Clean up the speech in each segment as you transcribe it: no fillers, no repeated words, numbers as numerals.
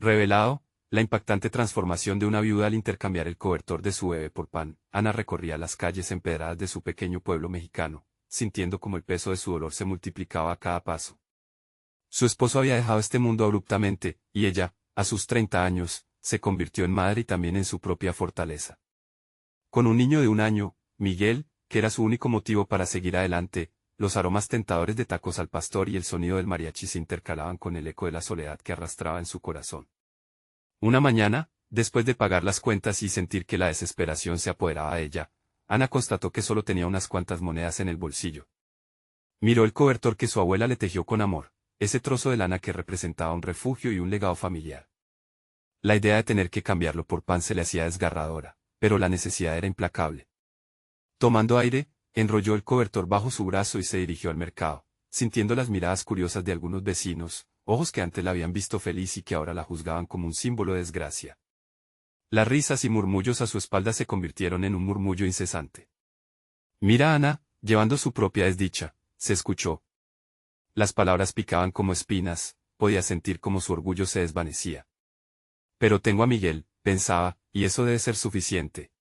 Revelado, la impactante transformación de una viuda al intercambiar el cobertor de su bebé por pan, Ana recorría las calles empedradas de su pequeño pueblo mexicano, sintiendo como el peso de su dolor se multiplicaba a cada paso. Su esposo había dejado este mundo abruptamente, y ella, a sus 30 años, se convirtió en madre y también en su propia fortaleza. Con un niño de 1 año, Miguel, que era su único motivo para seguir adelante, los aromas tentadores de tacos al pastor y el sonido del mariachi se intercalaban con el eco de la soledad que arrastraba en su corazón. Una mañana, después de pagar las cuentas y sentir que la desesperación se apoderaba de ella, Ana constató que solo tenía unas cuantas monedas en el bolsillo. Miró el cobertor que su abuela le tejió con amor, ese trozo de lana que representaba un refugio y un legado familiar. La idea de tener que cambiarlo por pan se le hacía desgarradora, pero la necesidad era implacable. Tomando aire, enrolló el cobertor bajo su brazo y se dirigió al mercado, sintiendo las miradas curiosas de algunos vecinos, ojos que antes la habían visto feliz y que ahora la juzgaban como un símbolo de desgracia. Las risas y murmullos a su espalda se convirtieron en un murmullo incesante. «Mira, Ana», llevando su propia desdicha, se escuchó. Las palabras picaban como espinas, podía sentir cómo su orgullo se desvanecía. «Pero tengo a Miguel», pensaba, y eso debe ser suficiente.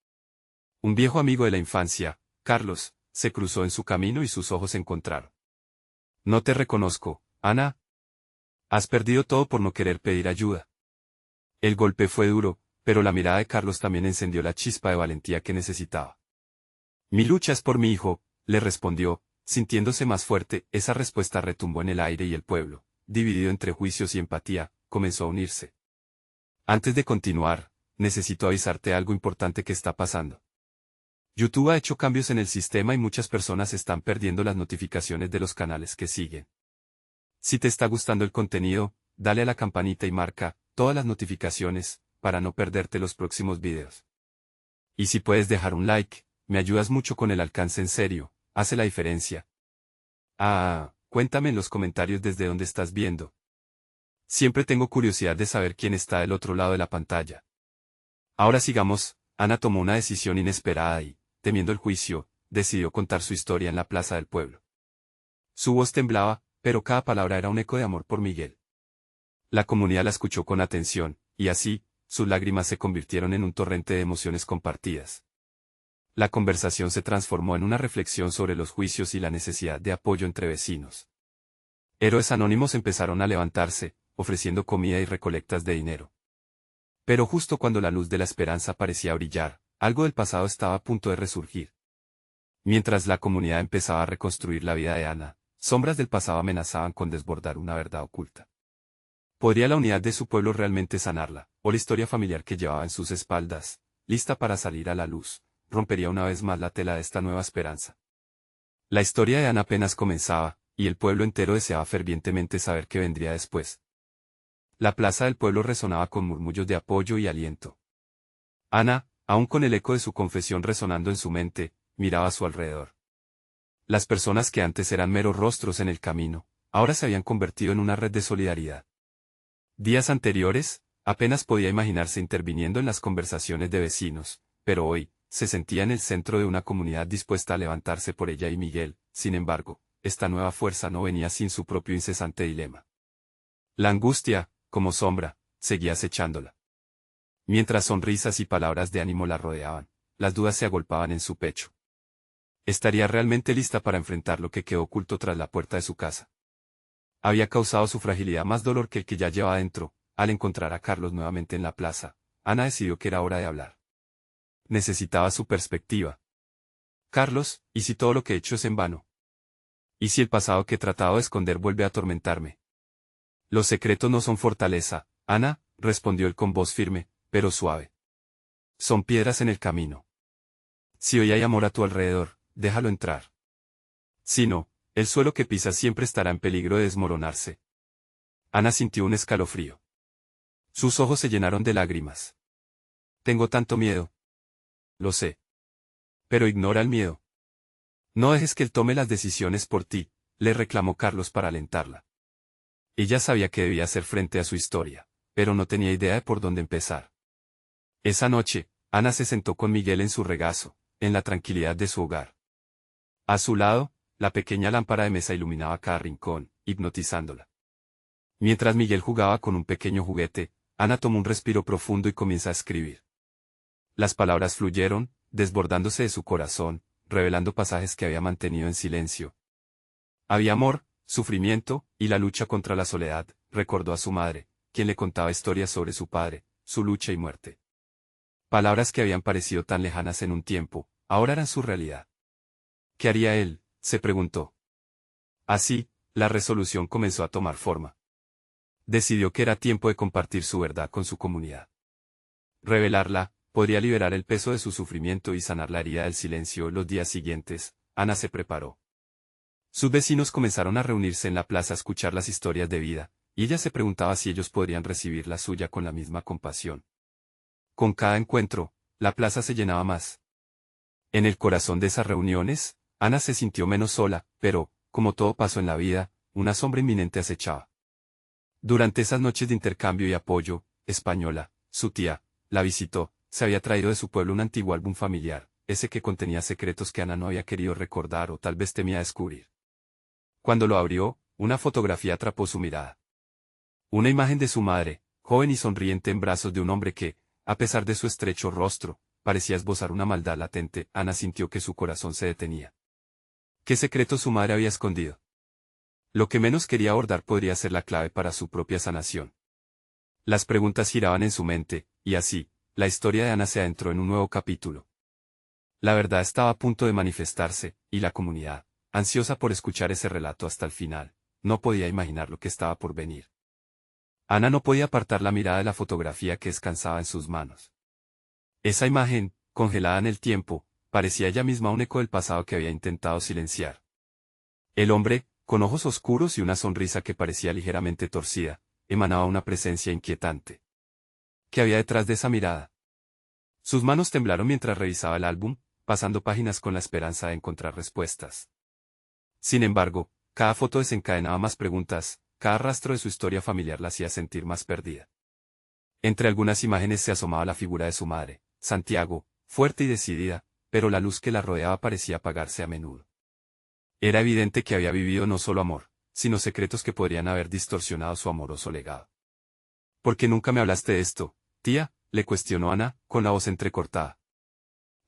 Un viejo amigo de la infancia, Carlos, se cruzó en su camino y sus ojos se encontraron. «No te reconozco, Ana. Has perdido todo por no querer pedir ayuda». El golpe fue duro, pero la mirada de Carlos también encendió la chispa de valentía que necesitaba. «Mi lucha es por mi hijo», le respondió, sintiéndose más fuerte. Esa respuesta retumbó en el aire y el pueblo, dividido entre juicios y empatía, comenzó a unirse. «Antes de continuar, necesito avisarte algo importante que está pasando. YouTube ha hecho cambios en el sistema y muchas personas están perdiendo las notificaciones de los canales que siguen. Si te está gustando el contenido, dale a la campanita y marca todas las notificaciones, para no perderte los próximos videos. Y si puedes dejar un like, me ayudas mucho con el alcance, en serio, hace la diferencia. Cuéntame en los comentarios desde dónde estás viendo. Siempre tengo curiosidad de saber quién está del otro lado de la pantalla. Ahora sigamos. Ana tomó una decisión inesperada y, temiendo el juicio, decidió contar su historia en la plaza del pueblo. Su voz temblaba, pero cada palabra era un eco de amor por Miguel. La comunidad la escuchó con atención, y así, sus lágrimas se convirtieron en un torrente de emociones compartidas. La conversación se transformó en una reflexión sobre los juicios y la necesidad de apoyo entre vecinos. Héroes anónimos empezaron a levantarse, ofreciendo comida y recolectas de dinero. Pero justo cuando la luz de la esperanza parecía brillar, algo del pasado estaba a punto de resurgir. Mientras la comunidad empezaba a reconstruir la vida de Ana, sombras del pasado amenazaban con desbordar una verdad oculta. ¿Podría la unidad de su pueblo realmente sanarla, o la historia familiar que llevaba en sus espaldas, lista para salir a la luz, rompería una vez más la tela de esta nueva esperanza? La historia de Ana apenas comenzaba, y el pueblo entero deseaba fervientemente saber qué vendría después. La plaza del pueblo resonaba con murmullos de apoyo y aliento. Ana, aún con el eco de su confesión resonando en su mente, miraba a su alrededor. Las personas que antes eran meros rostros en el camino, ahora se habían convertido en una red de solidaridad. Días anteriores, apenas podía imaginarse interviniendo en las conversaciones de vecinos, pero hoy, se sentía en el centro de una comunidad dispuesta a levantarse por ella y Miguel. Sin embargo, esta nueva fuerza no venía sin su propio incesante dilema. La angustia, como sombra, seguía acechándola. Mientras sonrisas y palabras de ánimo la rodeaban, las dudas se agolpaban en su pecho. ¿Estaría realmente lista para enfrentar lo que quedó oculto tras la puerta de su casa? Había causado su fragilidad más dolor que el que ya llevaba dentro. Al encontrar a Carlos nuevamente en la plaza, Ana decidió que era hora de hablar. Necesitaba su perspectiva. «Carlos, ¿y si todo lo que he hecho es en vano? ¿Y si el pasado que he tratado de esconder vuelve a atormentarme?» «Los secretos no son fortaleza, Ana», respondió él con voz firme, pero suave. «Son piedras en el camino. Si hoy hay amor a tu alrededor, déjalo entrar. Si no, el suelo que pisas siempre estará en peligro de desmoronarse». Ana sintió un escalofrío. Sus ojos se llenaron de lágrimas. «Tengo tanto miedo». «Lo sé. Pero ignora el miedo. No dejes que él tome las decisiones por ti», le reclamó Carlos para alentarla. Ella sabía que debía hacer frente a su historia, pero no tenía idea de por dónde empezar. Esa noche, Ana se sentó con Miguel en su regazo, en la tranquilidad de su hogar. A su lado, la pequeña lámpara de mesa iluminaba cada rincón, hipnotizándola. Mientras Miguel jugaba con un pequeño juguete, Ana tomó un respiro profundo y comienza a escribir. Las palabras fluyeron, desbordándose de su corazón, revelando pasajes que había mantenido en silencio. Había amor, sufrimiento, y la lucha contra la soledad, recordó a su madre, quien le contaba historias sobre su padre, su lucha y muerte. Palabras que habían parecido tan lejanas en un tiempo, ahora eran su realidad. ¿Qué haría él?, se preguntó. Así, la resolución comenzó a tomar forma. Decidió que era tiempo de compartir su verdad con su comunidad. Revelarla podría liberar el peso de su sufrimiento y sanar la herida del silencio. Los días siguientes, Ana se preparó. Sus vecinos comenzaron a reunirse en la plaza a escuchar las historias de vida, y ella se preguntaba si ellos podrían recibir la suya con la misma compasión. Con cada encuentro, la plaza se llenaba más. En el corazón de esas reuniones, Ana se sintió menos sola, pero, como todo pasó en la vida, una sombra inminente acechaba. Durante esas noches de intercambio y apoyo, Española, su tía, la visitó. Se había traído de su pueblo un antiguo álbum familiar, ese que contenía secretos que Ana no había querido recordar o tal vez temía descubrir. Cuando lo abrió, una fotografía atrapó su mirada. Una imagen de su madre, joven y sonriente en brazos de un hombre que, a pesar de su estrecho rostro, parecía esbozar una maldad latente. Ana sintió que su corazón se detenía. ¿Qué secreto su madre había escondido? Lo que menos quería abordar podría ser la clave para su propia sanación. Las preguntas giraban en su mente, y así, la historia de Ana se adentró en un nuevo capítulo. La verdad estaba a punto de manifestarse, y la comunidad, ansiosa por escuchar ese relato hasta el final, no podía imaginar lo que estaba por venir. Ana no podía apartar la mirada de la fotografía que descansaba en sus manos. Esa imagen, congelada en el tiempo, parecía ella misma un eco del pasado que había intentado silenciar. El hombre, con ojos oscuros y una sonrisa que parecía ligeramente torcida, emanaba una presencia inquietante. ¿Qué había detrás de esa mirada? Sus manos temblaron mientras revisaba el álbum, pasando páginas con la esperanza de encontrar respuestas. Sin embargo, cada foto desencadenaba más preguntas, cada rastro de su historia familiar la hacía sentir más perdida. Entre algunas imágenes se asomaba la figura de su madre, Santiago, fuerte y decidida, pero la luz que la rodeaba parecía apagarse a menudo. Era evidente que había vivido no solo amor, sino secretos que podrían haber distorsionado su amoroso legado. ¿Por qué nunca me hablaste de esto, tía?, le cuestionó Ana, con la voz entrecortada.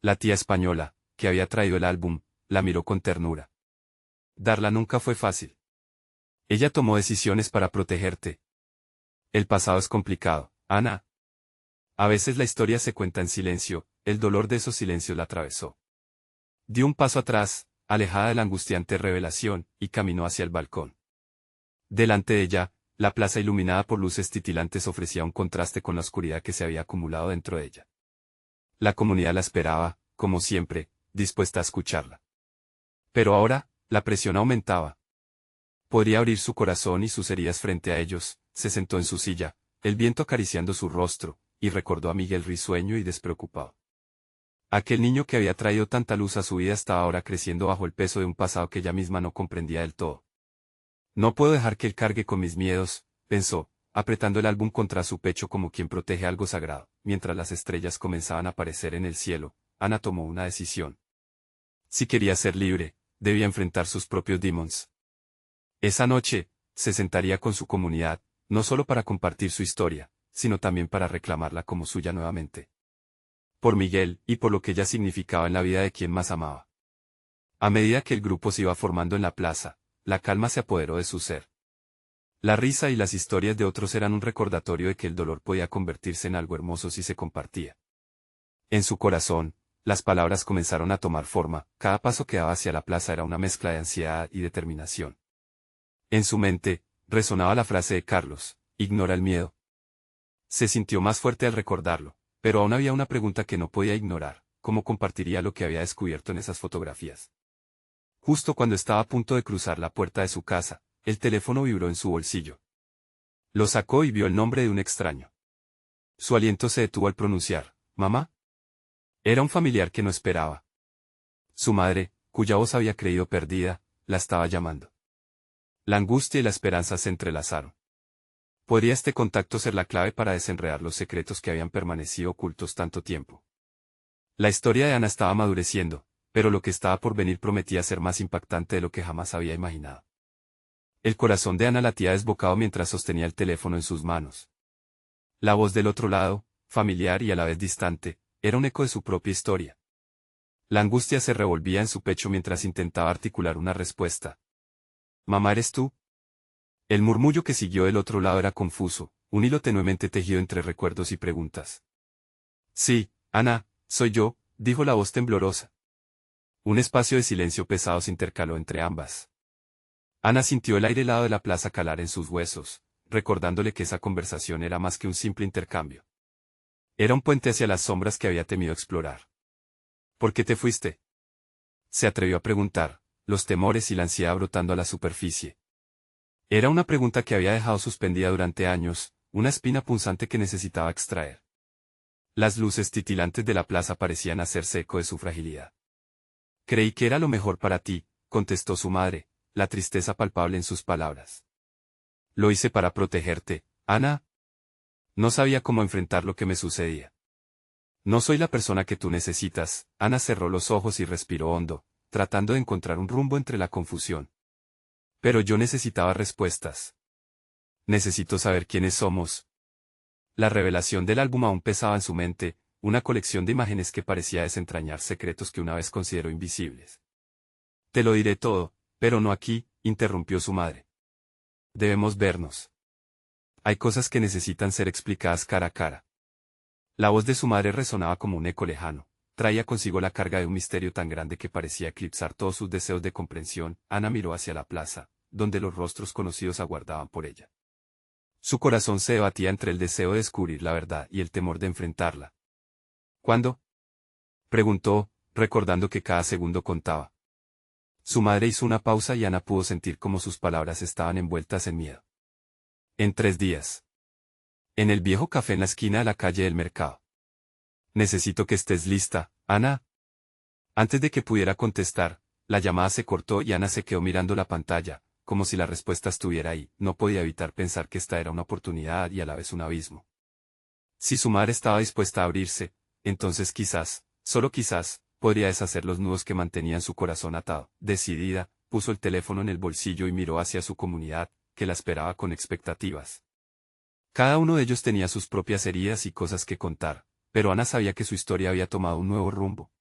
La tía española, que había traído el álbum, la miró con ternura. Darla nunca fue fácil. Ella tomó decisiones para protegerte. El pasado es complicado, Ana. A veces la historia se cuenta en silencio, el dolor de esos silencios la atravesó. Dio un paso atrás, alejada de la angustiante revelación, y caminó hacia el balcón. Delante de ella, la plaza iluminada por luces titilantes ofrecía un contraste con la oscuridad que se había acumulado dentro de ella. La comunidad la esperaba, como siempre, dispuesta a escucharla. Pero ahora, la presión aumentaba. Podría abrir su corazón y sus heridas frente a ellos. Se sentó en su silla, el viento acariciando su rostro, y recordó a Miguel risueño y despreocupado. Aquel niño que había traído tanta luz a su vida estaba ahora creciendo bajo el peso de un pasado que ella misma no comprendía del todo. No puedo dejar que él cargue con mis miedos, pensó, apretando el álbum contra su pecho como quien protege algo sagrado. Mientras las estrellas comenzaban a aparecer en el cielo, Ana tomó una decisión. Si quería ser libre, debía enfrentar sus propios demons. Esa noche, se sentaría con su comunidad, no solo para compartir su historia, sino también para reclamarla como suya nuevamente. Por Miguel, y por lo que ella significaba en la vida de quien más amaba. A medida que el grupo se iba formando en la plaza, la calma se apoderó de su ser. La risa y las historias de otros eran un recordatorio de que el dolor podía convertirse en algo hermoso si se compartía. En su corazón, las palabras comenzaron a tomar forma. Cada paso que daba hacia la plaza era una mezcla de ansiedad y determinación. En su mente, resonaba la frase de Carlos: ignora el miedo. Se sintió más fuerte al recordarlo, pero aún había una pregunta que no podía ignorar: ¿cómo compartiría lo que había descubierto en esas fotografías? Justo cuando estaba a punto de cruzar la puerta de su casa, el teléfono vibró en su bolsillo. Lo sacó y vio el nombre de un extraño. Su aliento se detuvo al pronunciar: ¿mamá? Era un familiar que no esperaba. Su madre, cuya voz había creído perdida, la estaba llamando. La angustia y la esperanza se entrelazaron. ¿Podría este contacto ser la clave para desenredar los secretos que habían permanecido ocultos tanto tiempo? La historia de Ana estaba madureciendo, pero lo que estaba por venir prometía ser más impactante de lo que jamás había imaginado. El corazón de Ana latía desbocado mientras sostenía el teléfono en sus manos. La voz del otro lado, familiar y a la vez distante, era un eco de su propia historia. La angustia se revolvía en su pecho mientras intentaba articular una respuesta. «¿Mamá eres tú?». El murmullo que siguió del otro lado era confuso, un hilo tenuemente tejido entre recuerdos y preguntas. «Sí, Ana, soy yo», dijo la voz temblorosa. Un espacio de silencio pesado se intercaló entre ambas. Ana sintió el aire helado de la plaza calar en sus huesos, recordándole que esa conversación era más que un simple intercambio. Era un puente hacia las sombras que había temido explorar. «¿Por qué te fuiste?». Se atrevió a preguntar, los temores y la ansiedad brotando a la superficie. Era una pregunta que había dejado suspendida durante años, una espina punzante que necesitaba extraer. Las luces titilantes de la plaza parecían hacerse eco de su fragilidad. «Creí que era lo mejor para ti», contestó su madre, la tristeza palpable en sus palabras. «Lo hice para protegerte, Ana». No sabía cómo enfrentar lo que me sucedía. «No soy la persona que tú necesitas». Ana cerró los ojos y respiró hondo, tratando de encontrar un rumbo entre la confusión. «Pero yo necesitaba respuestas. Necesito saber quiénes somos». La revelación del álbum aún pesaba en su mente, una colección de imágenes que parecía desentrañar secretos que una vez consideró invisibles. «Te lo diré todo, pero no aquí», interrumpió su madre. «Debemos vernos. Hay cosas que necesitan ser explicadas cara a cara». La voz de su madre resonaba como un eco lejano, traía consigo la carga de un misterio tan grande que parecía eclipsar todos sus deseos de comprensión. Ana miró hacia la plaza, donde los rostros conocidos aguardaban por ella. Su corazón se debatía entre el deseo de descubrir la verdad y el temor de enfrentarla. «¿Cuándo?», preguntó, recordando que cada segundo contaba. Su madre hizo una pausa y Ana pudo sentir cómo sus palabras estaban envueltas en miedo. «En 3 días. En el viejo café en la esquina de la calle del mercado». «Necesito que estés lista, Ana». Antes de que pudiera contestar, la llamada se cortó y Ana se quedó mirando la pantalla, como si la respuesta estuviera ahí. No podía evitar pensar que esta era una oportunidad y a la vez un abismo. Si su madre estaba dispuesta a abrirse, entonces quizás, solo quizás, podría deshacer los nudos que mantenían su corazón atado. Decidida, puso el teléfono en el bolsillo y miró hacia su comunidad, que la esperaba con expectativas. Cada uno de ellos tenía sus propias heridas y cosas que contar, pero Ana sabía que su historia había tomado un nuevo rumbo.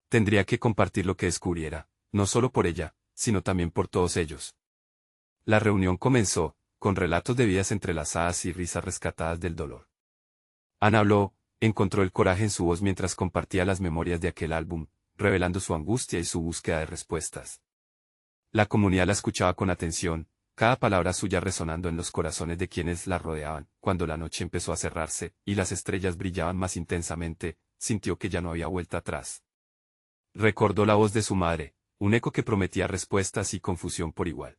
Tendría que compartir lo que descubriera, no solo por ella, sino también por todos ellos. La reunión comenzó, con relatos de vidas entrelazadas y risas rescatadas del dolor. Ana habló, encontró el coraje en su voz mientras compartía las memorias de aquel álbum, revelando su angustia y su búsqueda de respuestas. La comunidad la escuchaba con atención, cada palabra suya resonando en los corazones de quienes la rodeaban. Cuando la noche empezó a cerrarse, y las estrellas brillaban más intensamente, sintió que ya no había vuelta atrás. Recordó la voz de su madre, un eco que prometía respuestas y confusión por igual.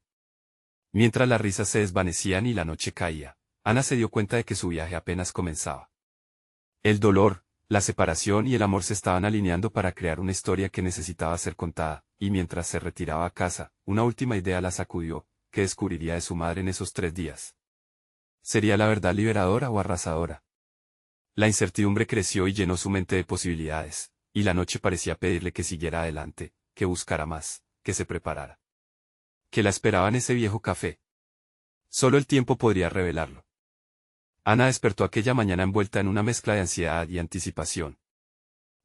Mientras las risas se desvanecían y la noche caía, Ana se dio cuenta de que su viaje apenas comenzaba. El dolor, la separación y el amor se estaban alineando para crear una historia que necesitaba ser contada, y mientras se retiraba a casa, una última idea la sacudió: ¿qué descubriría de su madre en esos 3 días? ¿Sería la verdad liberadora o arrasadora? La incertidumbre creció y llenó su mente de posibilidades, y la noche parecía pedirle que siguiera adelante, que buscara más, que se preparara. ¿Qué la esperaba en ese viejo café? Solo el tiempo podría revelarlo. Ana despertó aquella mañana envuelta en una mezcla de ansiedad y anticipación.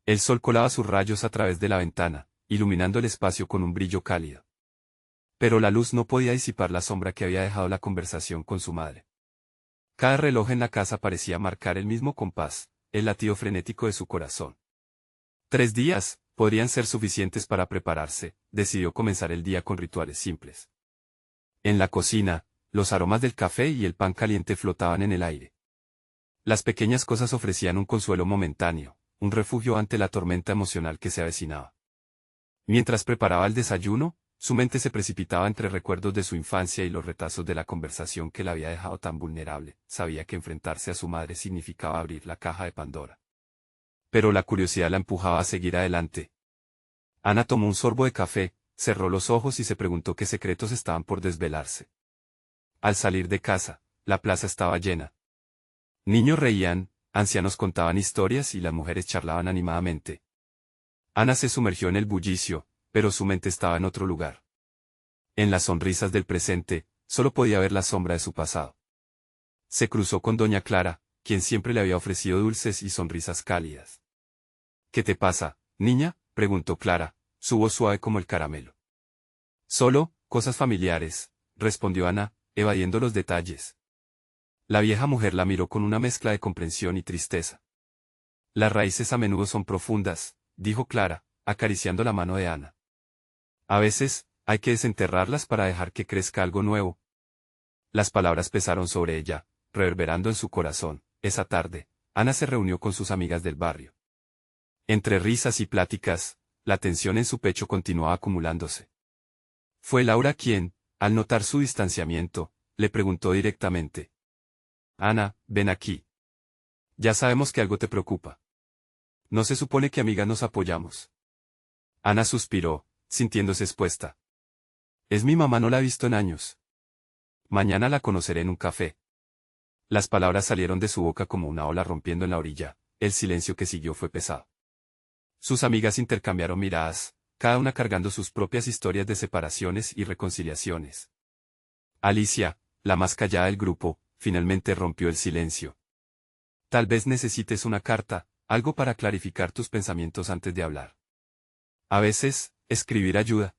El sol colaba sus rayos a través de la ventana, iluminando el espacio con un brillo cálido. Pero la luz no podía disipar la sombra que había dejado la conversación con su madre. Cada reloj en la casa parecía marcar el mismo compás, el latido frenético de su corazón. 3 días podrían ser suficientes para prepararse. Decidió comenzar el día con rituales simples. En la cocina, los aromas del café y el pan caliente flotaban en el aire. Las pequeñas cosas ofrecían un consuelo momentáneo, un refugio ante la tormenta emocional que se avecinaba. Mientras preparaba el desayuno, su mente se precipitaba entre recuerdos de su infancia y los retazos de la conversación que la había dejado tan vulnerable. Sabía que enfrentarse a su madre significaba abrir la caja de Pandora. Pero la curiosidad la empujaba a seguir adelante. Ana tomó un sorbo de café, cerró los ojos y se preguntó qué secretos estaban por desvelarse. Al salir de casa, la plaza estaba llena. Niños reían, ancianos contaban historias y las mujeres charlaban animadamente. Ana se sumergió en el bullicio, pero su mente estaba en otro lugar. En las sonrisas del presente, solo podía ver la sombra de su pasado. Se cruzó con doña Clara, quien siempre le había ofrecido dulces y sonrisas cálidas. ¿Qué te pasa, niña?, preguntó Clara, su voz suave como el caramelo. Solo, cosas familiares, respondió Ana, evadiendo los detalles. La vieja mujer la miró con una mezcla de comprensión y tristeza. Las raíces a menudo son profundas, dijo Clara, acariciando la mano de Ana. A veces, hay que desenterrarlas para dejar que crezca algo nuevo. Las palabras pesaron sobre ella, reverberando en su corazón. Esa tarde, Ana se reunió con sus amigas del barrio. Entre risas y pláticas, la tensión en su pecho continuaba acumulándose. Fue Laura quien, al notar su distanciamiento, le preguntó directamente. Ana, ven aquí. Ya sabemos que algo te preocupa. ¿No se supone que amigas nos apoyamos? Ana suspiró, sintiéndose expuesta. Es mi mamá, no la he visto en años. Mañana la conoceré en un café. Las palabras salieron de su boca como una ola rompiendo en la orilla, el silencio que siguió fue pesado. Sus amigas intercambiaron miradas, cada una cargando sus propias historias de separaciones y reconciliaciones. Alicia, la más callada del grupo, finalmente rompió el silencio. Tal vez necesites una carta, algo para clarificar tus pensamientos antes de hablar. A veces, escribir ayuda.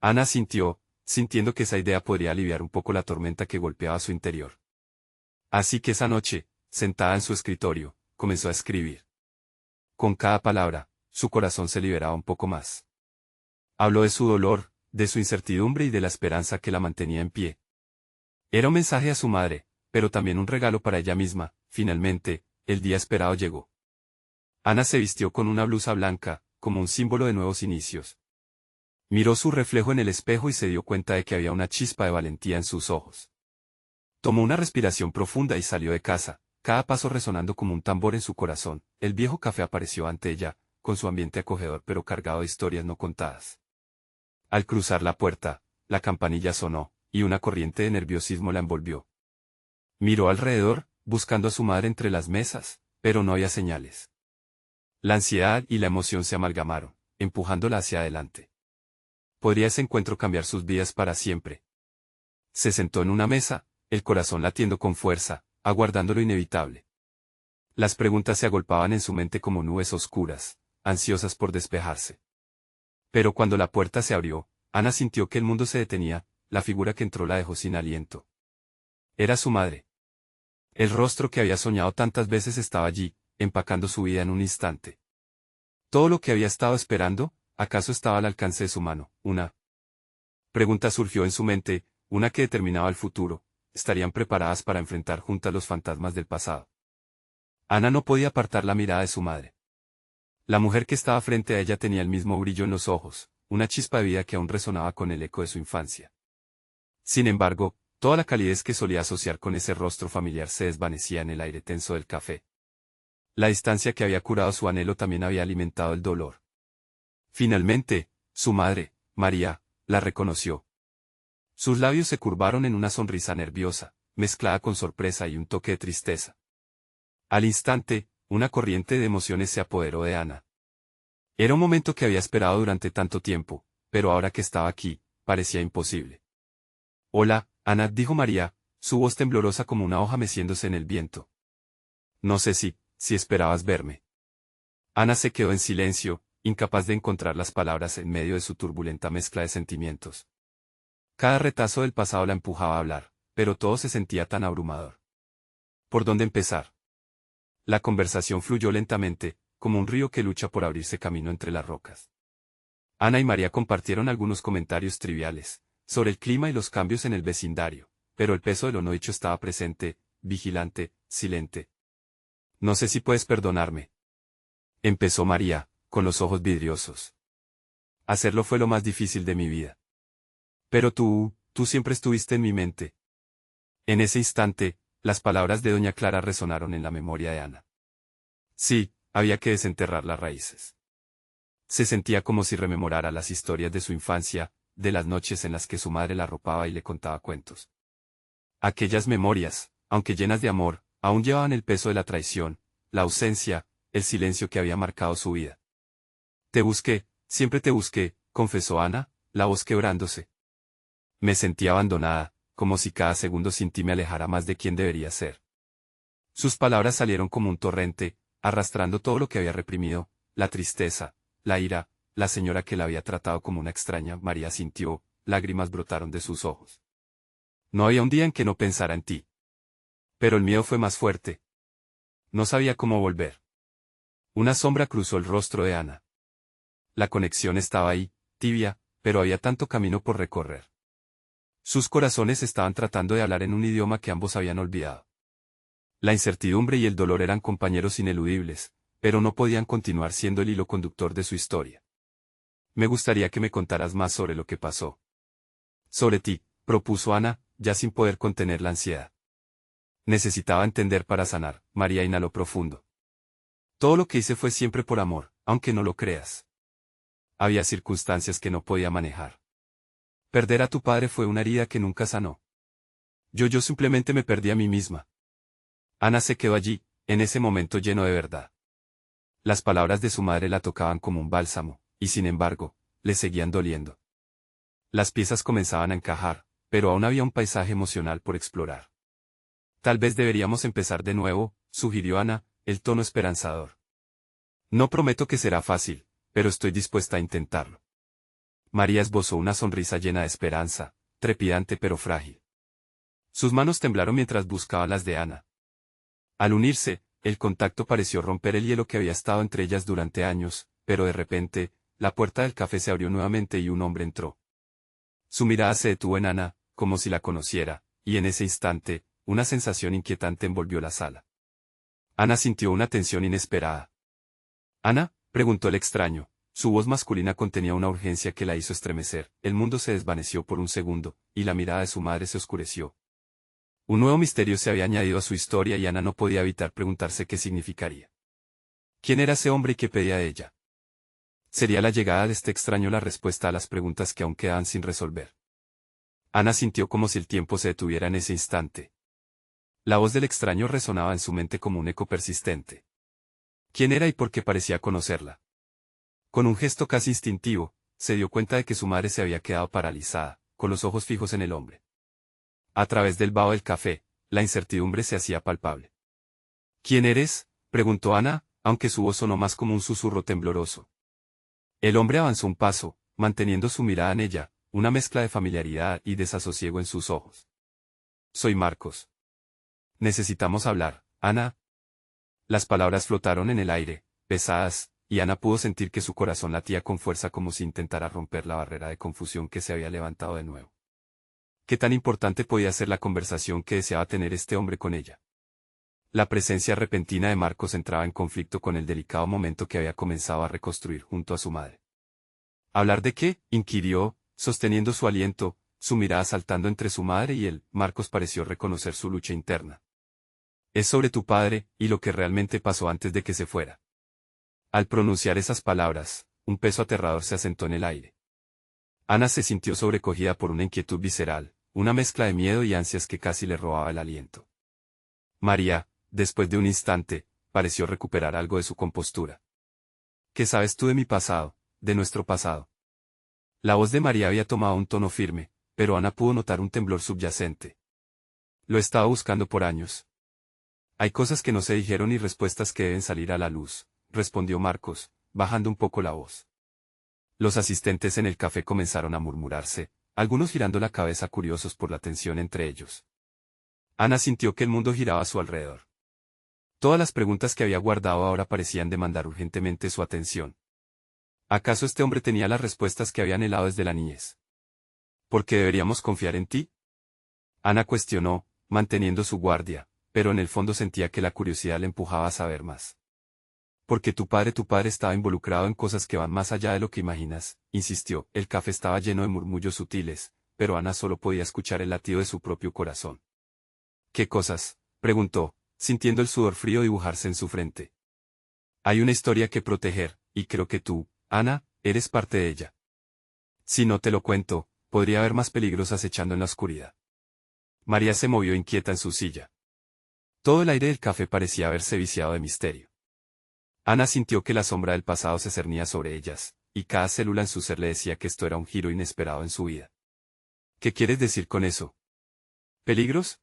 Ana sintió, sintiendo que esa idea podría aliviar un poco la tormenta que golpeaba su interior. Así que esa noche, sentada en su escritorio, comenzó a escribir. Con cada palabra, su corazón se liberaba un poco más. Habló de su dolor, de su incertidumbre y de la esperanza que la mantenía en pie. Era un mensaje a su madre, pero también un regalo para ella misma. Finalmente, el día esperado llegó. Ana se vistió con una blusa blanca, como un símbolo de nuevos inicios. Miró su reflejo en el espejo y se dio cuenta de que había una chispa de valentía en sus ojos. Tomó una respiración profunda y salió de casa, cada paso resonando como un tambor en su corazón. El viejo café apareció ante ella, con su ambiente acogedor pero cargado de historias no contadas. Al cruzar la puerta, la campanilla sonó, y una corriente de nerviosismo la envolvió. Miró alrededor, buscando a su madre entre las mesas, pero no había señales. La ansiedad y la emoción se amalgamaron, empujándola hacia adelante. ¿Podría ese encuentro cambiar sus vidas para siempre? Se sentó en una mesa, el corazón latiendo con fuerza, aguardando lo inevitable. Las preguntas se agolpaban en su mente como nubes oscuras, ansiosas por despejarse. Pero cuando la puerta se abrió, Ana sintió que el mundo se detenía, la figura que entró la dejó sin aliento. Era su madre. El rostro que había soñado tantas veces estaba allí, empacando su vida en un instante. Todo lo que había estado esperando, ¿acaso estaba al alcance de su mano? Una pregunta surgió en su mente, una que determinaba el futuro. ¿Estarían preparadas para enfrentar juntas los fantasmas del pasado? Ana no podía apartar la mirada de su madre. La mujer que estaba frente a ella tenía el mismo brillo en los ojos, una chispa de vida que aún resonaba con el eco de su infancia. Sin embargo, toda la calidez que solía asociar con ese rostro familiar se desvanecía en el aire tenso del café. La distancia que había curado su anhelo también había alimentado el dolor. Finalmente, su madre, María, la reconoció. Sus labios se curvaron en una sonrisa nerviosa, mezclada con sorpresa y un toque de tristeza. Al instante, una corriente de emociones se apoderó de Ana. Era un momento que había esperado durante tanto tiempo, pero ahora que estaba aquí, parecía imposible. Hola, Ana, dijo María, su voz temblorosa como una hoja meciéndose en el viento. No sé si esperabas verme. Ana se quedó en silencio, incapaz de encontrar las palabras en medio de su turbulenta mezcla de sentimientos. Cada retazo del pasado la empujaba a hablar, pero todo se sentía tan abrumador. ¿Por dónde empezar? La conversación fluyó lentamente, como un río que lucha por abrirse camino entre las rocas. Ana y María compartieron algunos comentarios triviales, sobre el clima y los cambios en el vecindario, pero el peso de lo no dicho estaba presente, vigilante, silente. No sé si puedes perdonarme. Empezó María, con los ojos vidriosos. Hacerlo fue lo más difícil de mi vida. Pero tú siempre estuviste en mi mente. En ese instante, las palabras de doña Clara resonaron en la memoria de Ana. Sí, había que desenterrar las raíces. Se sentía como si rememorara las historias de su infancia, de las noches en las que su madre la arropaba y le contaba cuentos. Aquellas memorias, aunque llenas de amor, aún llevaban el peso de la traición, la ausencia, el silencio que había marcado su vida. Te busqué, siempre te busqué, confesó Ana, la voz quebrándose. Me sentía abandonada, como si cada segundo sin ti me alejara más de quien debería ser. Sus palabras salieron como un torrente, arrastrando todo lo que había reprimido, la tristeza, la ira, la señora que la había tratado como una extraña. María sintió, lágrimas brotaron de sus ojos. No había un día en que no pensara en ti. Pero el miedo fue más fuerte. No sabía cómo volver. Una sombra cruzó el rostro de Ana. La conexión estaba ahí, tibia, pero había tanto camino por recorrer. Sus corazones estaban tratando de hablar en un idioma que ambos habían olvidado. La incertidumbre y el dolor eran compañeros ineludibles, pero no podían continuar siendo el hilo conductor de su historia. Me gustaría que me contaras más sobre lo que pasó. Sobre ti, propuso Ana, ya sin poder contener la ansiedad. Necesitaba entender para sanar. María inhaló profundo. Todo lo que hice fue siempre por amor, aunque no lo creas. Había circunstancias que no podía manejar. Perder a tu padre fue una herida que nunca sanó. Yo simplemente me perdí a mí misma. Ana se quedó allí, en ese momento lleno de verdad. Las palabras de su madre la tocaban como un bálsamo, y sin embargo, le seguían doliendo. Las piezas comenzaban a encajar, pero aún había un paisaje emocional por explorar. Tal vez deberíamos empezar de nuevo, sugirió Ana, el tono esperanzador. No prometo que será fácil, pero estoy dispuesta a intentarlo. María esbozó una sonrisa llena de esperanza, trepidante pero frágil. Sus manos temblaron mientras buscaba las de Ana. Al unirse, el contacto pareció romper el hielo que había estado entre ellas durante años, pero de repente, la puerta del café se abrió nuevamente y un hombre entró. Su mirada se detuvo en Ana, como si la conociera, y en ese instante, una sensación inquietante envolvió la sala. Ana sintió una tensión inesperada. «¿Ana?», preguntó el extraño. Su voz masculina contenía una urgencia que la hizo estremecer. El mundo se desvaneció por un segundo, y la mirada de su madre se oscureció. Un nuevo misterio se había añadido a su historia y Ana no podía evitar preguntarse qué significaría. ¿Quién era ese hombre y qué pedía de ella? ¿Sería la llegada de este extraño la respuesta a las preguntas que aún quedaban sin resolver? Ana sintió como si el tiempo se detuviera en ese instante. La voz del extraño resonaba en su mente como un eco persistente. ¿Quién era y por qué parecía conocerla? Con un gesto casi instintivo, se dio cuenta de que su madre se había quedado paralizada, con los ojos fijos en el hombre. A través del vaho del café, la incertidumbre se hacía palpable. ¿Quién eres?, preguntó Ana, aunque su voz sonó más como un susurro tembloroso. El hombre avanzó un paso, manteniendo su mirada en ella, una mezcla de familiaridad y desasosiego en sus ojos. Soy Marcos. Necesitamos hablar, Ana. Las palabras flotaron en el aire, pesadas, y Ana pudo sentir que su corazón latía con fuerza como si intentara romper la barrera de confusión que se había levantado de nuevo. ¿Qué tan importante podía ser la conversación que deseaba tener este hombre con ella? La presencia repentina de Marcos entraba en conflicto con el delicado momento que había comenzado a reconstruir junto a su madre. ¿Hablar de qué?, inquirió, sosteniendo su aliento, su mirada saltando entre su madre y él. Marcos pareció reconocer su lucha interna. Es sobre tu padre, y lo que realmente pasó antes de que se fuera. Al pronunciar esas palabras, un peso aterrador se asentó en el aire. Ana se sintió sobrecogida por una inquietud visceral, una mezcla de miedo y ansias que casi le robaba el aliento. María, después de un instante, pareció recuperar algo de su compostura. ¿Qué sabes tú de mi pasado, de nuestro pasado? La voz de María había tomado un tono firme, pero Ana pudo notar un temblor subyacente. Lo estaba buscando por años. Hay cosas que no se dijeron y respuestas que deben salir a la luz, respondió Marcos, bajando un poco la voz. Los asistentes en el café comenzaron a murmurarse, algunos girando la cabeza curiosos por la tensión entre ellos. Ana sintió que el mundo giraba a su alrededor. Todas las preguntas que había guardado ahora parecían demandar urgentemente su atención. ¿Acaso este hombre tenía las respuestas que había anhelado desde la niñez? ¿Por qué deberíamos confiar en ti? Ana cuestionó, manteniendo su guardia, pero en el fondo sentía que la curiosidad le empujaba a saber más. Porque tu padre estaba involucrado en cosas que van más allá de lo que imaginas, insistió. El café estaba lleno de murmullos sutiles, pero Ana solo podía escuchar el latido de su propio corazón. ¿Qué cosas?, preguntó, sintiendo el sudor frío dibujarse en su frente. Hay una historia que proteger, y creo que tú, Ana, eres parte de ella. Si no te lo cuento, podría haber más peligros acechando en la oscuridad. María se movió inquieta en su silla. Todo el aire del café parecía haberse viciado de misterio. Ana sintió que la sombra del pasado se cernía sobre ellas, y cada célula en su ser le decía que esto era un giro inesperado en su vida. ¿Qué quieres decir con eso? ¿Peligros?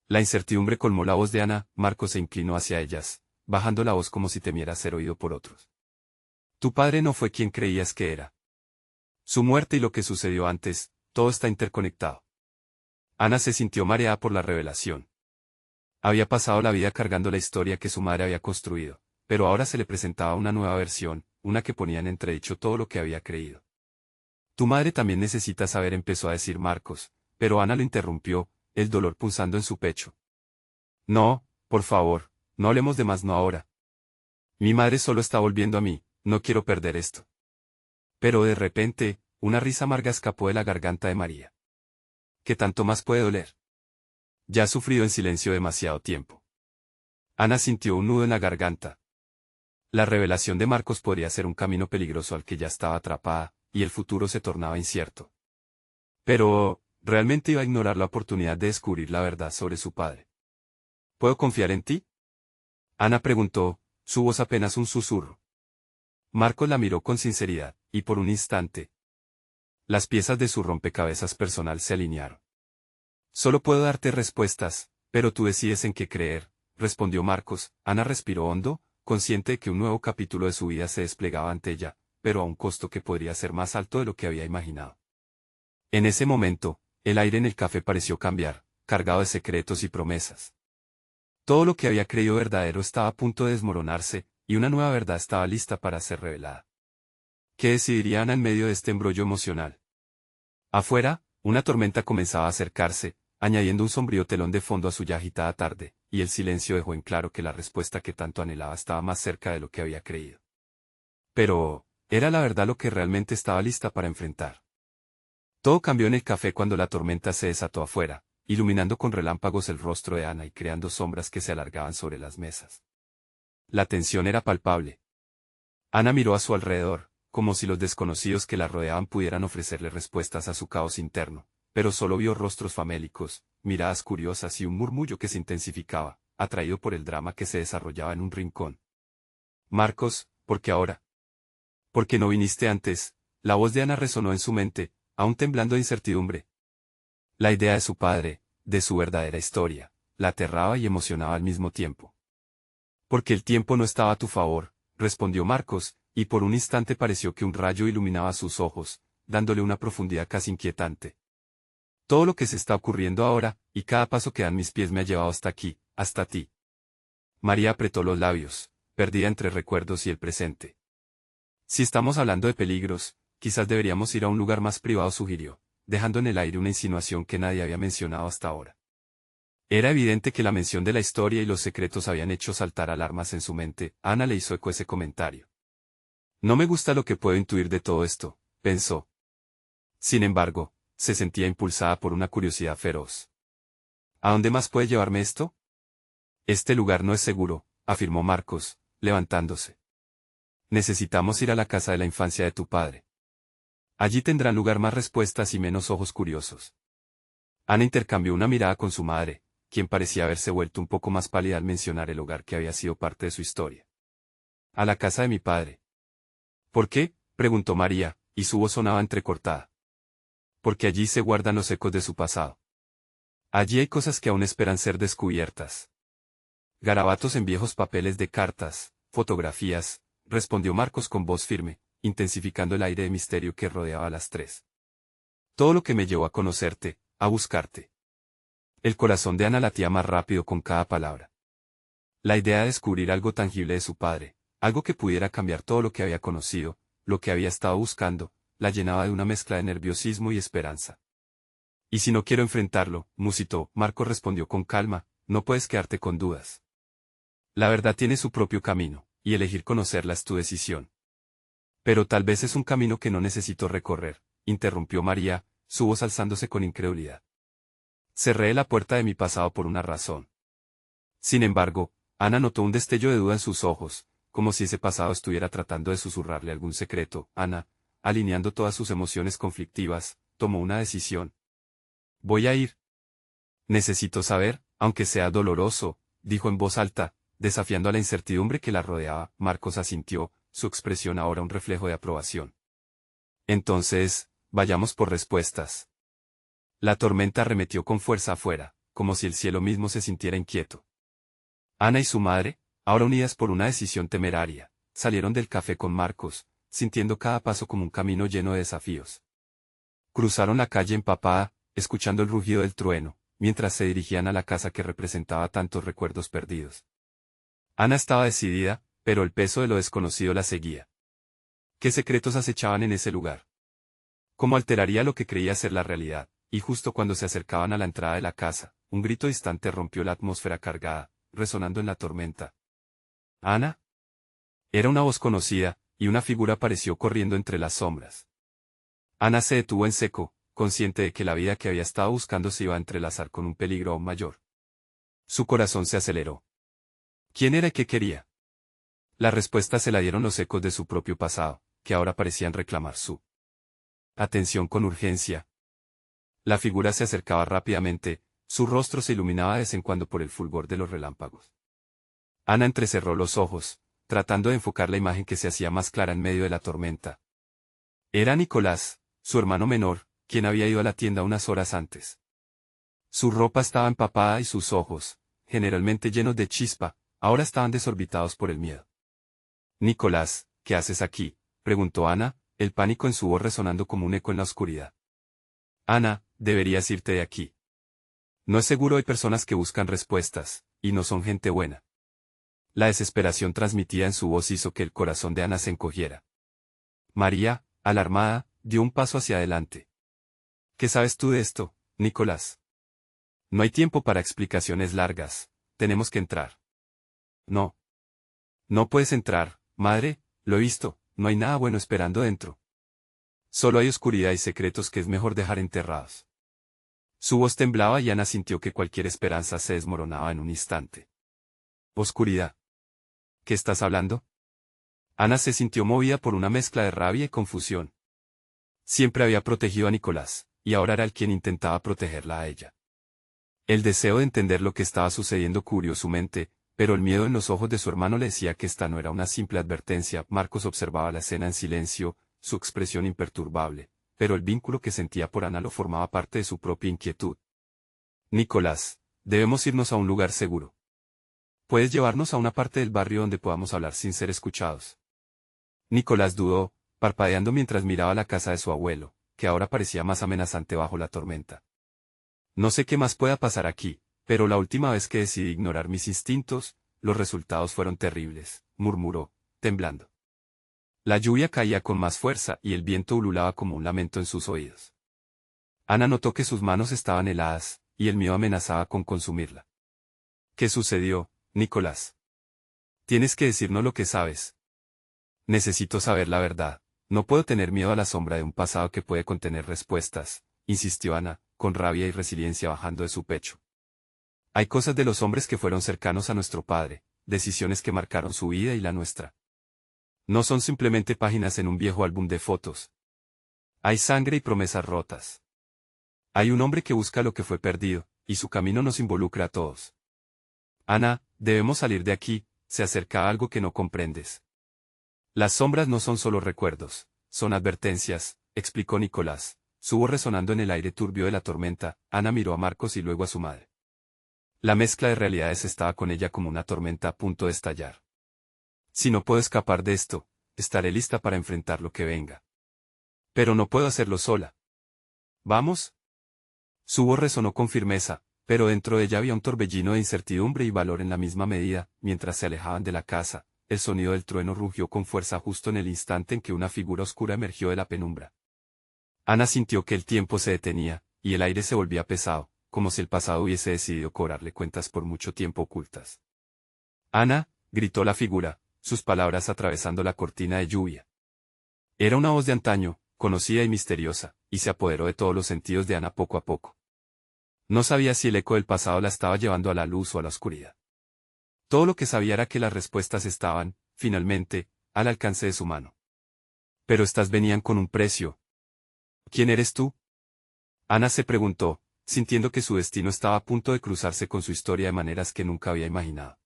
La incertidumbre colmó la voz de Ana. Marcos se inclinó hacia ellas, bajando la voz como si temiera ser oído por otros. Tu padre no fue quien creías que era. Su muerte y lo que sucedió antes, todo está interconectado. Ana se sintió mareada por la revelación. Había pasado la vida cargando la historia que su madre había construido, pero ahora se le presentaba una nueva versión, una que ponía en entredicho todo lo que había creído. Tu madre también necesita saber, empezó a decir Marcos, pero Ana lo interrumpió, el dolor pulsando en su pecho. No, por favor, no hablemos de más, no ahora. Mi madre solo está volviendo a mí, no quiero perder esto. Pero de repente, una risa amarga escapó de la garganta de María. ¿Qué tanto más puede doler? Ya ha sufrido en silencio demasiado tiempo. Ana sintió un nudo en la garganta. La revelación de Marcos podría ser un camino peligroso al que ya estaba atrapada, y el futuro se tornaba incierto. Pero, ¿realmente iba a ignorar la oportunidad de descubrir la verdad sobre su padre? ¿Puedo confiar en ti? Ana preguntó, su voz apenas un susurro. Marcos la miró con sinceridad, y por un instante, las piezas de su rompecabezas personal se alinearon. Solo puedo darte respuestas, pero tú decides en qué creer, respondió Marcos. Ana respiró hondo, consciente de que un nuevo capítulo de su vida se desplegaba ante ella, pero a un costo que podría ser más alto de lo que había imaginado. En ese momento, el aire en el café pareció cambiar, cargado de secretos y promesas. Todo lo que había creído verdadero estaba a punto de desmoronarse, y una nueva verdad estaba lista para ser revelada. ¿Qué decidiría Ana en medio de este embrollo emocional? Afuera, una tormenta comenzaba a acercarse, añadiendo un sombrío telón de fondo a su ya agitada tarde, y el silencio dejó en claro que la respuesta que tanto anhelaba estaba más cerca de lo que había creído. Pero, ¿era la verdad lo que realmente estaba lista para enfrentar? Todo cambió en el café cuando la tormenta se desató afuera, iluminando con relámpagos el rostro de Ana y creando sombras que se alargaban sobre las mesas. La tensión era palpable. Ana miró a su alrededor, como si los desconocidos que la rodeaban pudieran ofrecerle respuestas a su caos interno, pero solo vio rostros famélicos, miradas curiosas y un murmullo que se intensificaba, atraído por el drama que se desarrollaba en un rincón. Marcos, ¿por qué ahora? ¿Por qué no viniste antes? La voz de Ana resonó en su mente, aún temblando de incertidumbre. La idea de su padre, de su verdadera historia, la aterraba y emocionaba al mismo tiempo. Porque el tiempo no estaba a tu favor, respondió Marcos, y por un instante pareció que un rayo iluminaba sus ojos, dándole una profundidad casi inquietante. Todo lo que se está ocurriendo ahora, y cada paso que dan mis pies me ha llevado hasta aquí, hasta ti. María apretó los labios, perdida entre recuerdos y el presente. Si estamos hablando de peligros, quizás deberíamos ir a un lugar más privado, sugirió, dejando en el aire una insinuación que nadie había mencionado hasta ahora. Era evidente que la mención de la historia y los secretos habían hecho saltar alarmas en su mente. Ana le hizo eco ese comentario. No me gusta lo que puedo intuir de todo esto, pensó. Sin embargo, se sentía impulsada por una curiosidad feroz. ¿A dónde más puede llevarme esto? Este lugar no es seguro, afirmó Marcos, levantándose. Necesitamos ir a la casa de la infancia de tu padre. Allí tendrán lugar más respuestas y menos ojos curiosos. Ana intercambió una mirada con su madre, quien parecía haberse vuelto un poco más pálida al mencionar el hogar que había sido parte de su historia. A la casa de mi padre. ¿Por qué? Preguntó María, y su voz sonaba entrecortada. Porque allí se guardan los ecos de su pasado. Allí hay cosas que aún esperan ser descubiertas. Garabatos en viejos papeles de cartas, fotografías, respondió Marcos con voz firme, intensificando el aire de misterio que rodeaba a las tres. Todo lo que me llevó a conocerte, a buscarte. El corazón de Ana latía más rápido con cada palabra. La idea de descubrir algo tangible de su padre, algo que pudiera cambiar todo lo que había conocido, lo que había estado buscando, la llenaba de una mezcla de nerviosismo y esperanza. Y si no quiero enfrentarlo, musitó, Marcos respondió con calma, no puedes quedarte con dudas. La verdad tiene su propio camino, y elegir conocerla es tu decisión. Pero tal vez es un camino que no necesito recorrer, interrumpió María, su voz alzándose con incredulidad. Cerré la puerta de mi pasado por una razón. Sin embargo, Ana notó un destello de duda en sus ojos, como si ese pasado estuviera tratando de susurrarle algún secreto. Ana, alineando todas sus emociones conflictivas, tomó una decisión. Voy a ir. Necesito saber, aunque sea doloroso, dijo en voz alta, desafiando a la incertidumbre que la rodeaba. Marcos asintió, su expresión ahora un reflejo de aprobación. Entonces, vayamos por respuestas. La tormenta arremetió con fuerza afuera, como si el cielo mismo se sintiera inquieto. Ana y su madre, ahora unidas por una decisión temeraria, salieron del café con Marcos, sintiendo cada paso como un camino lleno de desafíos. Cruzaron la calle empapada, escuchando el rugido del trueno, mientras se dirigían a la casa que representaba tantos recuerdos perdidos. Ana estaba decidida, pero el peso de lo desconocido la seguía. ¿Qué secretos acechaban en ese lugar? ¿Cómo alteraría lo que creía ser la realidad? Y justo cuando se acercaban a la entrada de la casa, un grito distante rompió la atmósfera cargada, resonando en la tormenta. ¿Ana? Era una voz conocida, y una figura apareció corriendo entre las sombras. Ana se detuvo en seco, consciente de que la vida que había estado buscando se iba a entrelazar con un peligro aún mayor. Su corazón se aceleró. ¿Quién era y qué quería? La respuesta se la dieron los ecos de su propio pasado, que ahora parecían reclamar su atención con urgencia. La figura se acercaba rápidamente, su rostro se iluminaba de vez en cuando por el fulgor de los relámpagos. Ana entrecerró los ojos, tratando de enfocar la imagen que se hacía más clara en medio de la tormenta. Era Nicolás, su hermano menor, quien había ido a la tienda unas horas antes. Su ropa estaba empapada y sus ojos, generalmente llenos de chispa, ahora estaban desorbitados por el miedo. Nicolás, ¿qué haces aquí?, preguntó Ana, el pánico en su voz resonando como un eco en la oscuridad. Ana, deberías irte de aquí. No es seguro, hay personas que buscan respuestas, y no son gente buena. La desesperación transmitida en su voz hizo que el corazón de Ana se encogiera. María, alarmada, dio un paso hacia adelante. ¿Qué sabes tú de esto, Nicolás? No hay tiempo para explicaciones largas, tenemos que entrar. No. No puedes entrar, madre, lo he visto, no hay nada bueno esperando dentro. Solo hay oscuridad y secretos que es mejor dejar enterrados. Su voz temblaba y Ana sintió que cualquier esperanza se desmoronaba en un instante. Oscuridad. ¿Qué estás hablando? Ana se sintió movida por una mezcla de rabia y confusión. Siempre había protegido a Nicolás, y ahora era él quien intentaba protegerla a ella. El deseo de entender lo que estaba sucediendo cubrió su mente, pero el miedo en los ojos de su hermano le decía que esta no era una simple advertencia. Marcos observaba la escena en silencio, su expresión imperturbable, pero el vínculo que sentía por Ana lo formaba parte de su propia inquietud. Nicolás, debemos irnos a un lugar seguro. ¿Puedes llevarnos a una parte del barrio donde podamos hablar sin ser escuchados? Nicolás dudó, parpadeando mientras miraba la casa de su abuelo, que ahora parecía más amenazante bajo la tormenta. No sé qué más pueda pasar aquí, pero la última vez que decidí ignorar mis instintos, los resultados fueron terribles, murmuró, temblando. La lluvia caía con más fuerza y el viento ululaba como un lamento en sus oídos. Ana notó que sus manos estaban heladas, y el miedo amenazaba con consumirla. ¿Qué sucedió, Nicolás? Tienes que decirnos lo que sabes. Necesito saber la verdad. No puedo tener miedo a la sombra de un pasado que puede contener respuestas, insistió Ana, con rabia y resiliencia bajando de su pecho. Hay cosas de los hombres que fueron cercanos a nuestro padre, decisiones que marcaron su vida y la nuestra. No son simplemente páginas en un viejo álbum de fotos. Hay sangre y promesas rotas. Hay un hombre que busca lo que fue perdido, y su camino nos involucra a todos. Ana, debemos salir de aquí, se acerca a algo que no comprendes. Las sombras no son solo recuerdos, son advertencias, explicó Nicolás, su voz resonando en el aire turbio de la tormenta. Ana miró a Marcos y luego a su madre. La mezcla de realidades estaba con ella como una tormenta a punto de estallar. Si no puedo escapar de esto, estaré lista para enfrentar lo que venga. Pero no puedo hacerlo sola. ¿Vamos? Su voz resonó con firmeza, pero dentro de ella había un torbellino de incertidumbre y valor en la misma medida. Mientras se alejaban de la casa, el sonido del trueno rugió con fuerza justo en el instante en que una figura oscura emergió de la penumbra. Ana sintió que el tiempo se detenía, y el aire se volvía pesado, como si el pasado hubiese decidido cobrarle cuentas por mucho tiempo ocultas. Ana, gritó la figura, sus palabras atravesando la cortina de lluvia. Era una voz de antaño, conocida y misteriosa, y se apoderó de todos los sentidos de Ana poco a poco. No sabía si el eco del pasado la estaba llevando a la luz o a la oscuridad. Todo lo que sabía era que las respuestas estaban, finalmente, al alcance de su mano. Pero estas venían con un precio. ¿Quién eres tú? Ana se preguntó, sintiendo que su destino estaba a punto de cruzarse con su historia de maneras que nunca había imaginado.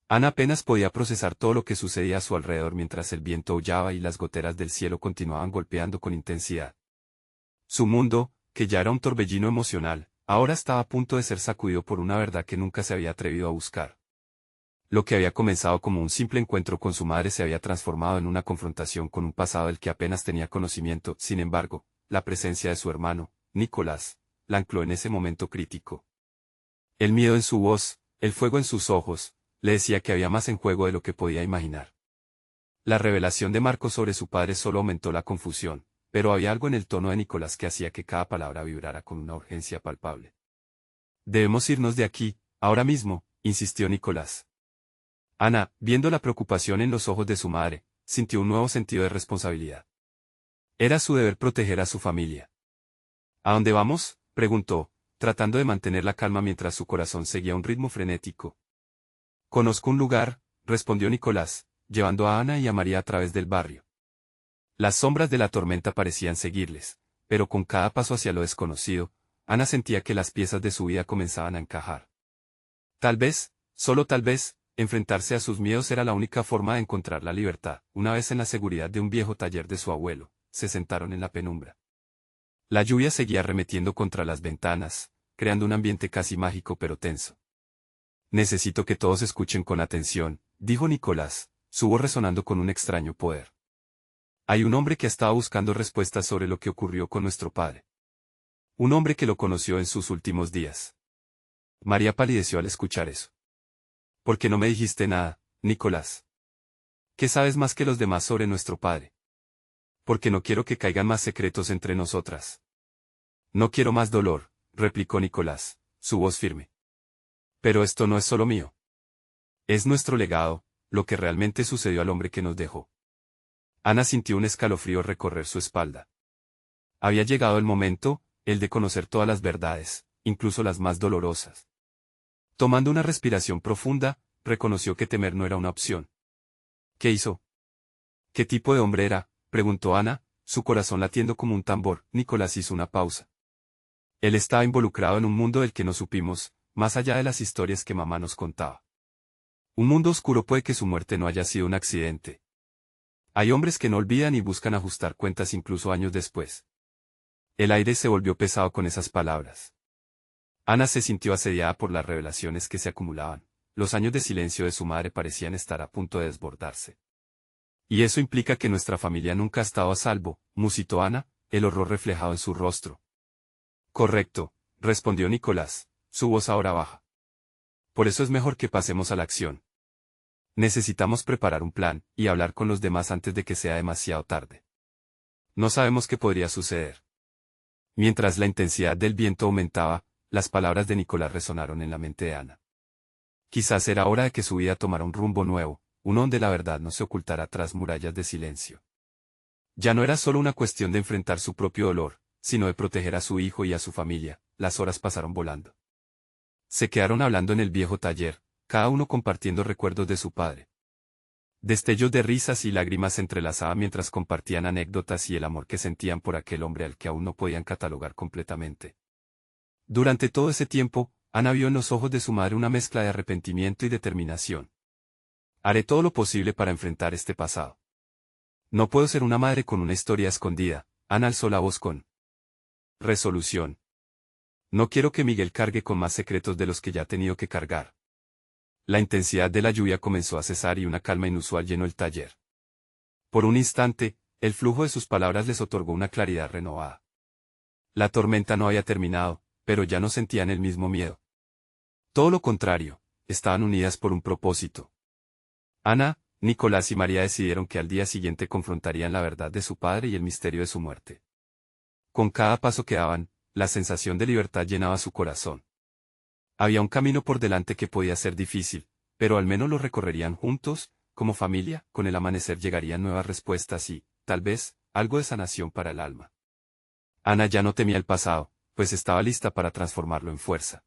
Ana apenas podía procesar todo lo que sucedía a su alrededor mientras el viento aullaba y las goteras del cielo continuaban golpeando con intensidad. Su mundo, que ya era un torbellino emocional, ahora estaba a punto de ser sacudido por una verdad que nunca se había atrevido a buscar. Lo que había comenzado como un simple encuentro con su madre se había transformado en una confrontación con un pasado del que apenas tenía conocimiento. Sin embargo, la presencia de su hermano, Nicolás, la ancló en ese momento crítico. El miedo en su voz, el fuego en sus ojos, le decía que había más en juego de lo que podía imaginar. La revelación de Marco sobre su padre solo aumentó la confusión, pero había algo en el tono de Nicolás que hacía que cada palabra vibrara con una urgencia palpable. Debemos irnos de aquí, ahora mismo, insistió Nicolás. Ana, viendo la preocupación en los ojos de su madre, sintió un nuevo sentido de responsabilidad. Era su deber proteger a su familia. ¿A dónde vamos?, preguntó, tratando de mantener la calma mientras su corazón seguía un ritmo frenético. Conozco un lugar, respondió Nicolás, llevando a Ana y a María a través del barrio. Las sombras de la tormenta parecían seguirles, pero con cada paso hacia lo desconocido, Ana sentía que las piezas de su vida comenzaban a encajar. Tal vez, solo tal vez, enfrentarse a sus miedos era la única forma de encontrar la libertad. Una vez en la seguridad de un viejo taller de su abuelo, se sentaron en la penumbra. La lluvia seguía arremetiendo contra las ventanas, creando un ambiente casi mágico pero tenso. Necesito que todos escuchen con atención, dijo Nicolás, su voz resonando con un extraño poder. Hay un hombre que estaba buscando respuestas sobre lo que ocurrió con nuestro padre. Un hombre que lo conoció en sus últimos días. María palideció al escuchar eso. ¿Por qué no me dijiste nada, Nicolás? ¿Qué sabes más que los demás sobre nuestro padre? Porque no quiero que caigan más secretos entre nosotras. No quiero más dolor, replicó Nicolás, su voz firme. Pero esto no es solo mío. Es nuestro legado, lo que realmente sucedió al hombre que nos dejó. Ana sintió un escalofrío recorrer su espalda. Había llegado el momento, el de conocer todas las verdades, incluso las más dolorosas. Tomando una respiración profunda, reconoció que temer no era una opción. ¿Qué hizo? ¿Qué tipo de hombre era?, preguntó Ana, su corazón latiendo como un tambor. Nicolás hizo una pausa. Él estaba involucrado en un mundo del que no supimos, más allá de las historias que mamá nos contaba. Un mundo oscuro. Puede que su muerte no haya sido un accidente. Hay hombres que no olvidan y buscan ajustar cuentas incluso años después. El aire se volvió pesado con esas palabras. Ana se sintió asediada por las revelaciones que se acumulaban. Los años de silencio de su madre parecían estar a punto de desbordarse. Y eso implica que nuestra familia nunca ha estado a salvo, musitó Ana, el horror reflejado en su rostro. Correcto, respondió Nicolás, su voz ahora baja. Por eso es mejor que pasemos a la acción. Necesitamos preparar un plan, y hablar con los demás antes de que sea demasiado tarde. No sabemos qué podría suceder. Mientras la intensidad del viento aumentaba, las palabras de Nicolás resonaron en la mente de Ana. Quizás era hora de que su vida tomara un rumbo nuevo, uno donde la verdad no se ocultara tras murallas de silencio. Ya no era solo una cuestión de enfrentar su propio dolor, sino de proteger a su hijo y a su familia. Las horas pasaron volando. Se quedaron hablando en el viejo taller, cada uno compartiendo recuerdos de su padre. Destellos de risas y lágrimas se entrelazaban mientras compartían anécdotas y el amor que sentían por aquel hombre al que aún no podían catalogar completamente. Durante todo ese tiempo, Ana vio en los ojos de su madre una mezcla de arrepentimiento y determinación. Haré todo lo posible para enfrentar este pasado. No puedo ser una madre con una historia escondida. Ana alzó la voz con resolución. No quiero que Miguel cargue con más secretos de los que ya ha tenido que cargar. La intensidad de la lluvia comenzó a cesar y una calma inusual llenó el taller. Por un instante, el flujo de sus palabras les otorgó una claridad renovada. La tormenta no había terminado, pero ya no sentían el mismo miedo. Todo lo contrario, estaban unidas por un propósito. Ana, Nicolás y María decidieron que al día siguiente confrontarían la verdad de su padre y el misterio de su muerte. Con cada paso que daban, la sensación de libertad llenaba su corazón. Había un camino por delante que podía ser difícil, pero al menos lo recorrerían juntos, como familia. Con el amanecer llegarían nuevas respuestas y, tal vez, algo de sanación para el alma. Ana ya no temía el pasado, pues estaba lista para transformarlo en fuerza.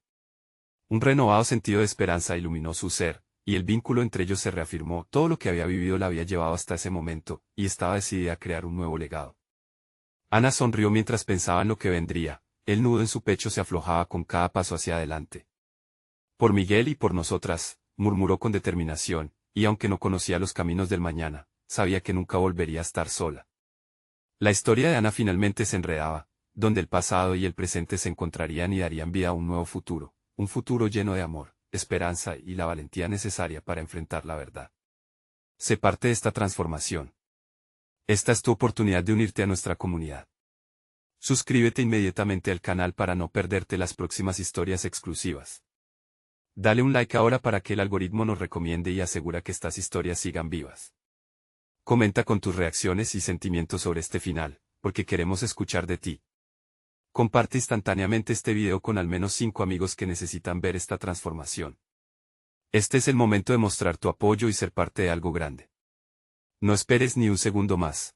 Un renovado sentido de esperanza iluminó su ser, y el vínculo entre ellos se reafirmó. Todo lo que había vivido la había llevado hasta ese momento, y estaba decidida a crear un nuevo legado. Ana sonrió mientras pensaba en lo que vendría. El nudo en su pecho se aflojaba con cada paso hacia adelante. Por Miguel y por nosotras, murmuró con determinación, y aunque no conocía los caminos del mañana, sabía que nunca volvería a estar sola. La historia de Ana finalmente se enredaba, donde el pasado y el presente se encontrarían y darían vida a un nuevo futuro, un futuro lleno de amor, esperanza y la valentía necesaria para enfrentar la verdad. Sé parte de esta transformación. Esta es tu oportunidad de unirte a nuestra comunidad. Suscríbete inmediatamente al canal para no perderte las próximas historias exclusivas. Dale un like ahora para que el algoritmo nos recomiende y asegura que estas historias sigan vivas. Comenta con tus reacciones y sentimientos sobre este final, porque queremos escuchar de ti. Comparte instantáneamente este video con al menos 5 amigos que necesitan ver esta transformación. Este es el momento de mostrar tu apoyo y ser parte de algo grande. No esperes ni un segundo más.